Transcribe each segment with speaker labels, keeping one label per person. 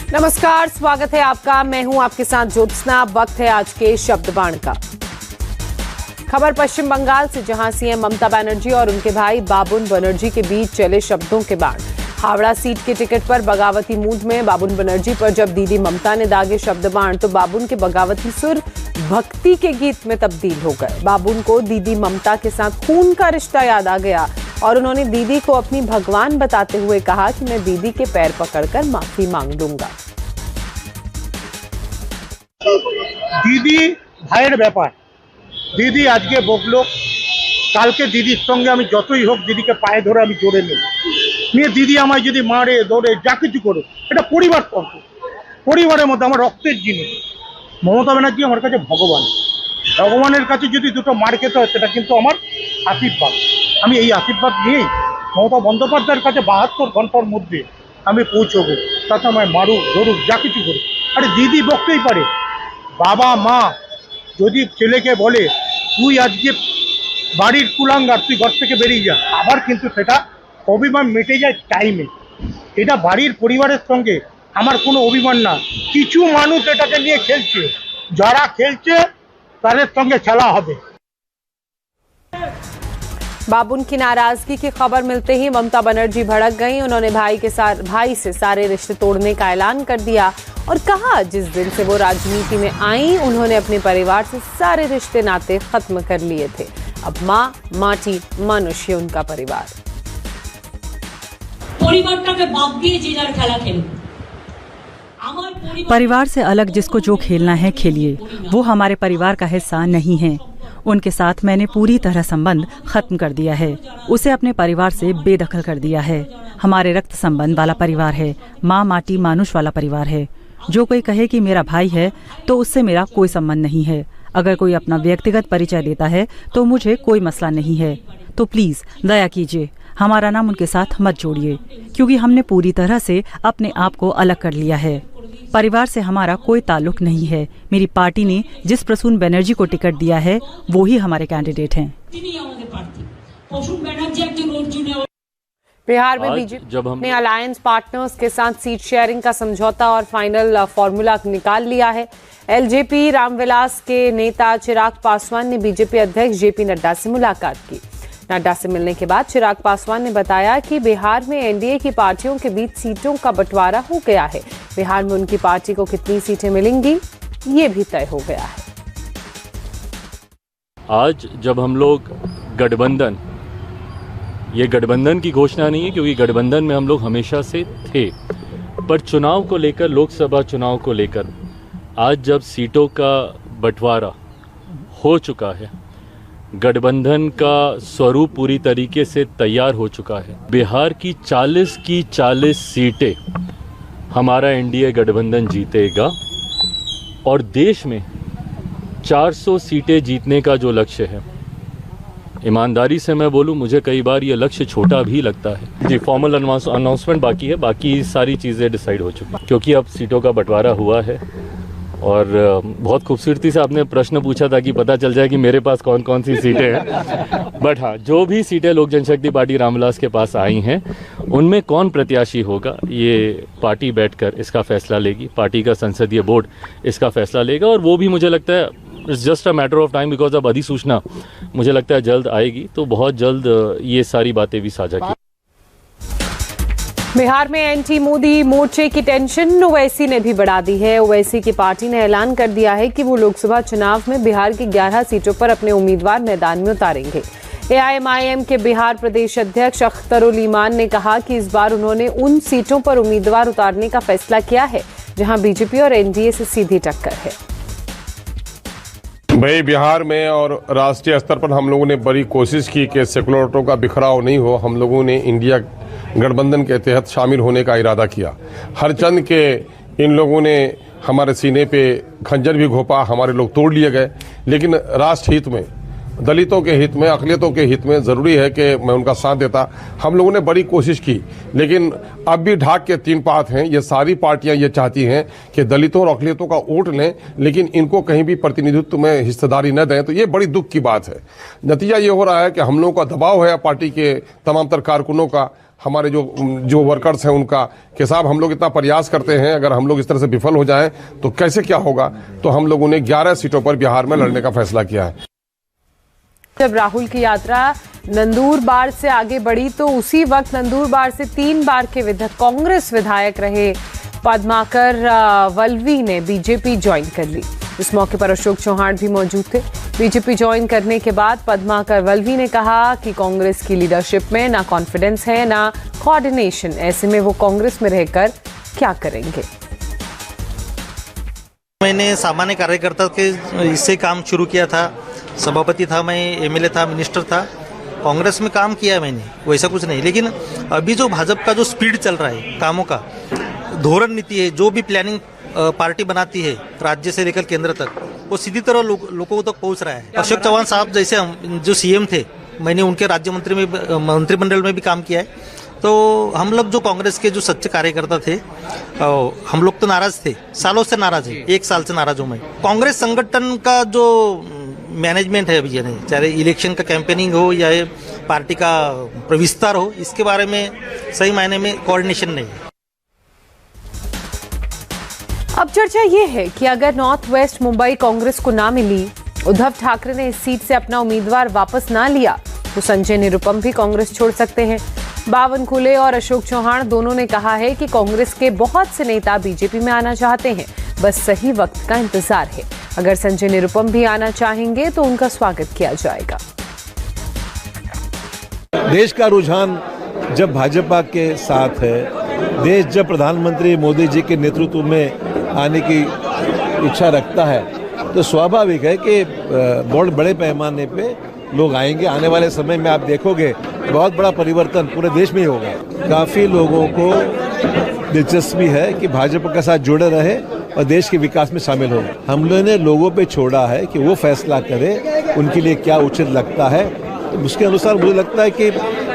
Speaker 1: नमस्कार, स्वागत है आपका। मैं हूं आपके साथ ज्योत्सना। वक्त है आज के शब्द बाण का। खबर पश्चिम बंगाल से, जहां सीएम ममता बनर्जी और उनके भाई बाबुन बनर्जी के बीच चले शब्दों के बाण। हावड़ा सीट के टिकट पर बगावती मूड में बाबुन बनर्जी पर जब दीदी ममता ने दागे शब्द बाण, तो बाबुन के बगावती सुर भक्ति के गीत में तब्दील हो गए। बाबुन को दीदी ममता के साथ खून का रिश्ता याद आ गया और उन्होंने दीदी को अपनी भगवान बताते हुए कहा कि मैं दीदी के पैर पकड़कर माफी मांग लूंगा।
Speaker 2: दीदी भाइয়ের ব্যাপার, দিদি আজকে বকলো, কালকে দিদির সঙ্গে আমি যতই হোক দিদিকে পায়ে ধরে আমি জোরে নেব, নিয়ে দিদি আমায় যদি মারে ধরে যা কিছু করো, এটা পরিবার তন্ত্র, পরিবারের মধ্যে আমার রক্তের জিনিস। মমতা ব্যানার্জি আমার কাছে ভগবান, ভগবানের কাছে যদি দুটো মার খেতে হয় সেটা কিন্তু আমার আশীর্বাদ। আমি এই আশীর্বাদ নিয়েই মমতা বন্দ্যোপাধ্যায়ের কাছে 72 ঘন্টার মধ্যে আমি পৌঁছবো, তাতে আমায় মারুক ধরুক যা কিছু করুক। আরে দিদি বকতেই পারে, বাবা মা যদি ছেলেকে বলে তুই আজকে বাড়ির কুলাঙ্গার, তুই ঘর থেকে বেরিয়ে যা, আবার কিন্তু সেটা অভিমান মিটে যায় টাইমে। এটা বাড়ির পরিবারের সঙ্গে আমার কোনো অভিমান না। কিছু মানুষ এটাকে নিয়ে খেলছে, যারা খেলছে তাদের সঙ্গে খেলা হবে।
Speaker 1: बाबुन की नाराजगी की खबर मिलते ही ममता बनर्जी भड़क गईं। उन्होंने भाई से सारे रिश्ते तोड़ने का ऐलान कर दिया और कहा जिस दिन से वो राजनीति में आई उन्होंने अपने परिवार से सारे रिश्ते नाते खत्म कर लिए थे। अब माँ, माटी, मनुष्य उनका परिवार।
Speaker 3: परिवार से अलग जिसको जो खेलना है खेलिए, वो हमारे परिवार का हिस्सा नहीं है। उनके साथ मैंने पूरी तरह संबंध खत्म कर दिया है, उसे अपने परिवार से बेदखल कर दिया है। हमारे रक्त संबंध वाला परिवार है, माँ माटी मानुष वाला परिवार है। जो कोई कहे कि मेरा भाई है तो उससे मेरा कोई संबंध नहीं है। अगर कोई अपना व्यक्तिगत परिचय देता है तो मुझे कोई मसला नहीं है। तो प्लीज दया कीजिए, हमारा नाम उनके साथ मत जोड़िए, क्योंकि हमने पूरी तरह से अपने आप को अलग कर लिया है। परिवार से हमारा कोई ताल्लुक नहीं है। मेरी पार्टी ने जिस प्रसून बनर्जी को टिकट दिया है वो ही हमारे कैंडिडेट हैं।
Speaker 1: बिहार में बीजेपी ने अलायंस पार्टनर्स के साथ सीट शेयरिंग का समझौता और फाइनल फॉर्मूला निकाल लिया है। एलजेपी रामविलास के नेता चिराग पासवान ने बीजेपी अध्यक्ष जेपी नड्डा से मुलाकात की। नड्डा से मिलने के बाद चिराग पासवान ने बताया कि बिहार में एनडीए की पार्टियों के बीच सीटों का बंटवारा हो गया है। बिहार में उनकी पार्टी को कितनी सीटें मिलेंगी ये भी तय हो गया है।
Speaker 4: आज जब हम लोग गठबंधन, ये गठबंधन की घोषणा नहीं है क्योंकि गठबंधन में हम लोग हमेशा से थे, पर चुनाव को लेकर, लोकसभा चुनाव को लेकर आज जब सीटों का बंटवारा हो चुका है, गठबंधन का स्वरूप पूरी तरीके से तैयार हो चुका है। बिहार की 40 सीटें हमारा एनडीए गठबंधन जीतेगा और देश में 400 सीटें जीतने का जो लक्ष्य है, ईमानदारी से मैं बोलूं, मुझे कई बार ये लक्ष्य छोटा भी लगता है। जी, फॉर्मल अनाउंसमेंट बाकी है, बाकी सारी चीज़ें डिसाइड हो चुकी हैं क्योंकि अब सीटों का बंटवारा हुआ है। और बहुत खूबसूरती से आपने प्रश्न पूछा था कि पता चल जाए कि मेरे पास कौन कौन सी सीटें हैं। बट हाँ, जो भी सीटें लोक जनशक्ति पार्टी रामविलास के पास आई हैं उनमें कौन प्रत्याशी होगा ये पार्टी बैठकर इसका फैसला लेगी। पार्टी का संसदीय बोर्ड इसका फैसला लेगा और वो भी मुझे लगता है it's just a matter of time, because अब अधिसूचना मुझे लगता है जल्द आएगी, तो बहुत जल्द ये सारी बातें भी साझा की।
Speaker 1: बिहार में एंटी मोदी मोर्चे की टेंशन ओवैसी ने भी बढ़ा दी है। ओवैसी की पार्टी ने ऐलान कर दिया है कि वो लोकसभा चुनाव में बिहार की 11 सीटों पर अपने उम्मीदवार मैदान में उतारेंगे। एआईएमआईएम के बिहार प्रदेश अध्यक्ष अख्तरुल ईमान ने कहा कि इस बार उन्होंने उन सीटों पर उम्मीदवार उतारने का फैसला किया है जहां बीजेपी और एनडीए से सीधी टक्कर है।
Speaker 5: भाई, बिहार में और राष्ट्रीय स्तर पर हम लोगों ने बड़ी कोशिश की कि सेकुलर वोटों का बिखराव नहीं हो। हम लोगों ने इंडिया गठबंधन के तहत शामिल होने का इरादा किया। हर चंद के इन लोगों ने हमारे सीने पे खंजर भी घोंपा, हमारे लोग तोड़ लिए गए, लेकिन राष्ट्र हित में, दलितों के हित में, अकलियतों के हित में जरूरी है कि मैं उनका साथ देता। हम लोगों ने बड़ी कोशिश की, लेकिन अब भी ढाक के 3 पात हैं। ये सारी पार्टियां ये चाहती हैं कि दलितों और अकलियतों का वोट लें, लेकिन इनको कहीं भी प्रतिनिधित्व में हिस्सेदारी न दें। तो ये बड़ी दुख की बात है। नतीजा ये हो रहा है कि हम लोगों का दबाव है पार्टी के तमाम तर कारकुनों का, हमारे जो वर्कर्स हैं उनका कि साहब हम लोग इतना प्रयास करते हैं, अगर हम लोग इस तरह से विफल हो जाएं तो कैसे क्या होगा। तो हम लोगों ने 11 सीटों पर बिहार में लड़ने का फैसला किया है।
Speaker 1: जब राहुल की यात्रा नंदूरबार से आगे बढ़ी तो उसी वक्त नंदूरबार से 3 बार के कांग्रेस विधायक रहे पद्माकर वल्लवी ने बीजेपी ज्वाइन कर ली। इस मौके पर अशोक चौहान भी मौजूद थे। बीजेपी ज्वाइन करने के बाद पद्माकर वल्लवी ने कहा कि कांग्रेस की लीडरशिप में ना कॉन्फिडेंस है ना कोऑर्डिनेशन, ऐसे में वो कांग्रेस में रहकर क्या करेंगे।
Speaker 6: मैंने सामान्य कार्यकर्ता के इससे काम शुरू किया था, सभापति था मैं, एमएलए था, मिनिस्टर था, कांग्रेस में काम किया मैंने, वैसा कुछ नहीं। लेकिन अभी जो भाजपा का जो स्पीड चल रहा है कामों का, धोरण नीति है, जो भी प्लानिंग पार्टी बनाती है राज्य से लेकर केंद्र तक, वो सीधी तरह लोगों तक पहुंच रहा है। अशोक चौहान साहब जैसे जो सीएम थे, मैंने उनके राज्य मंत्रिमंडल में भी काम किया है। तो हम लोग जो कांग्रेस के जो सच्चे कार्यकर्ता थे, हम लोग तो नाराज थे, सालों से नाराज है, 1 साल से नाराज हूँ मैं। कांग्रेस संगठन का जो मैनेजमेंट है अभी, चाहे इलेक्शन का कैंपेनिंग हो या पार्टी का विस्तार हो, इसके बारे में सही मायने में कोऑर्डिनेशन नहीं है।
Speaker 1: अब चर्चा ये है कि अगर नॉर्थ वेस्ट मुंबई कांग्रेस को ना मिली, उद्धव ठाकरे ने इस सीट से अपना उम्मीदवार वापस ना लिया, तो संजय निरुपम भी कांग्रेस छोड़ सकते हैं। बावनकुले और अशोक चौहान दोनों ने कहा है कि कांग्रेस के बहुत से नेता बीजेपी में आना चाहते हैं, बस सही वक्त का इंतजार है। अगर संजय निरुपम भी आना चाहेंगे तो उनका स्वागत किया जाएगा।
Speaker 7: देश का रुझान जब भाजपा के साथ है, देश जब प्रधानमंत्री मोदी जी के नेतृत्व में आने की इच्छा रखता है, तो स्वाभाविक है कि बहुत बड़े पैमाने पे लोग आएंगे। आने वाले समय में आप देखोगे बहुत बड़ा परिवर्तन पूरे देश में ही होगा। काफ़ी लोगों को दिलचस्पी है कि भाजपा के साथ जुड़े रहे और देश के विकास में शामिल हो। हम लोगों ने लोगों पे छोड़ा है कि वो फैसला करें उनके लिए क्या उचित लगता है, तो उसके अनुसार मुझे लगता है कि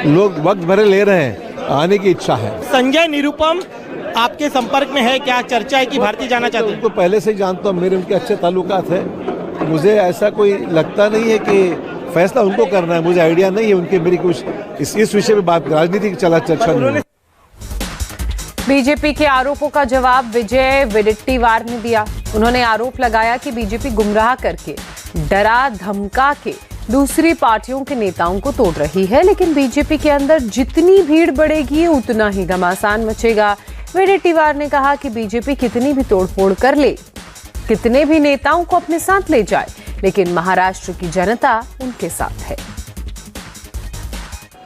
Speaker 7: लोग वक्त भरे ले रहे हैं, आने की इच्छा है।
Speaker 8: संजय निरुपम आपके संपर्क में है क्या? चर्चा है कि भारतीय जाना चाहते हैं?
Speaker 7: उनको पहले से ही जानता हूँ, मेरे उनके अच्छे ताल्लुकात हैं। मुझे ऐसा कोई लगता नहीं है कि फैसला उनको करना है, मुझे आइडिया नहीं है उनके मेरी कुछ इस विषय में बात राजनीतिक चर्चा नहीं।
Speaker 1: बीजेपी के आरोपों का जवाब विजय वडेट्टीवार ने दिया। उन्होंने आरोप लगाया कि बीजेपी गुमराह करके, डरा धमका के दूसरी पार्टियों के नेताओं को तोड़ रही है, लेकिन बीजेपी के अंदर जितनी भीड़ बढ़ेगी उतना ही घमासान मचेगा। वडेट्टीवार ने कहा कि बीजेपी कितनी भी तोड़फोड़ कर ले, कितने भी नेताओं को अपने साथ ले जाए, लेकिन महाराष्ट्र की जनता उनके साथ है।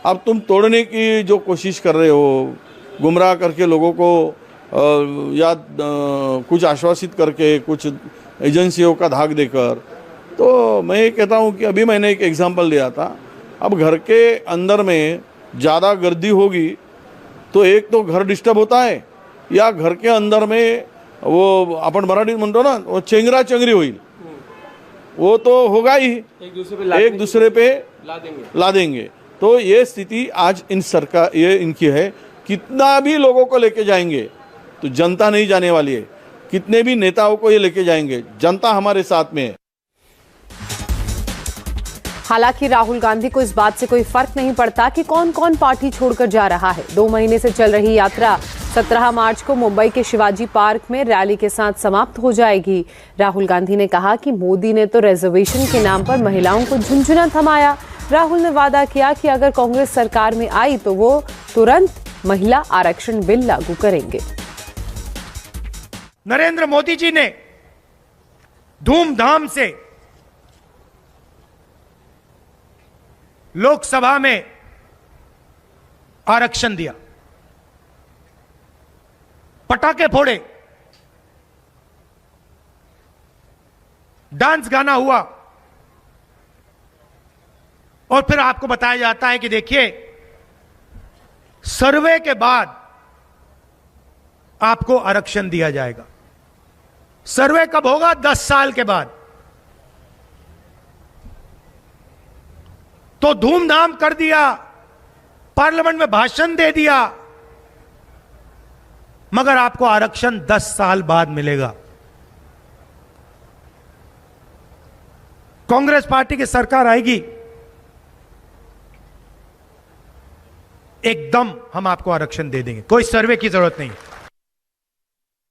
Speaker 9: अब तुम तोड़ने की जो कोशिश कर रहे हो, गुमराह करके लोगों को या कुछ आश्वासित करके, कुछ एजेंसियों का धाक देकर, तो मैं ये कहता हूँ कि अभी मैंने एक एग्जांपल दिया था। अब घर के अंदर में ज़्यादा गर्दी होगी तो एक तो घर डिस्टर्ब होता है, या घर के अंदर में वो अपन मराठी म्हणतो ना, वो चेंगरा चेंगरी होईल, वो तो होगा ही, एक दूसरे पे ला देंगे। तो ये स्थिति आज इन सरकार ये इनकी है। कितना भी लोगों को लेके जाएंगे तो जनता नहीं जाने वाली है, कितने भी नेताओं को ये लेके जाएंगे, जनता हमारे साथ में है।
Speaker 1: हालांकि राहुल गांधी को इस बात से कोई फर्क नहीं पड़ता कि कौन कौन पार्टी छोड़कर जा रहा है। 2 महीने से चल रही यात्रा 17 मार्च को मुंबई के शिवाजी पार्क में रैली के साथ समाप्त हो जाएगी। राहुल गांधी ने कहा कि मोदी ने तो रिजर्वेशन के नाम पर महिलाओं को झुंझुना थमाया। राहुल ने वादा किया कि अगर कांग्रेस सरकार में आई तो वो तुरंत महिला आरक्षण बिल लागू करेंगे।
Speaker 2: नरेंद्र मोदी जी ने धूमधाम से लोकसभा में आरक्षण दिया, पटाखे फोड़े, डांस गाना हुआ, और फिर आपको बताया जाता है कि देखिए सर्वे के बाद आपको आरक्षण दिया जाएगा। सर्वे कब होगा? 10 साल के बाद। तो धूमधाम कर दिया, पार्लियामेंट में भाषण दे दिया, मगर आपको आरक्षण 10 साल बाद मिलेगा। कांग्रेस पार्टी की सरकार आएगी,
Speaker 10: एकदम हम आपको आरक्षण दे देंगे, कोई सर्वे की जरूरत नहीं।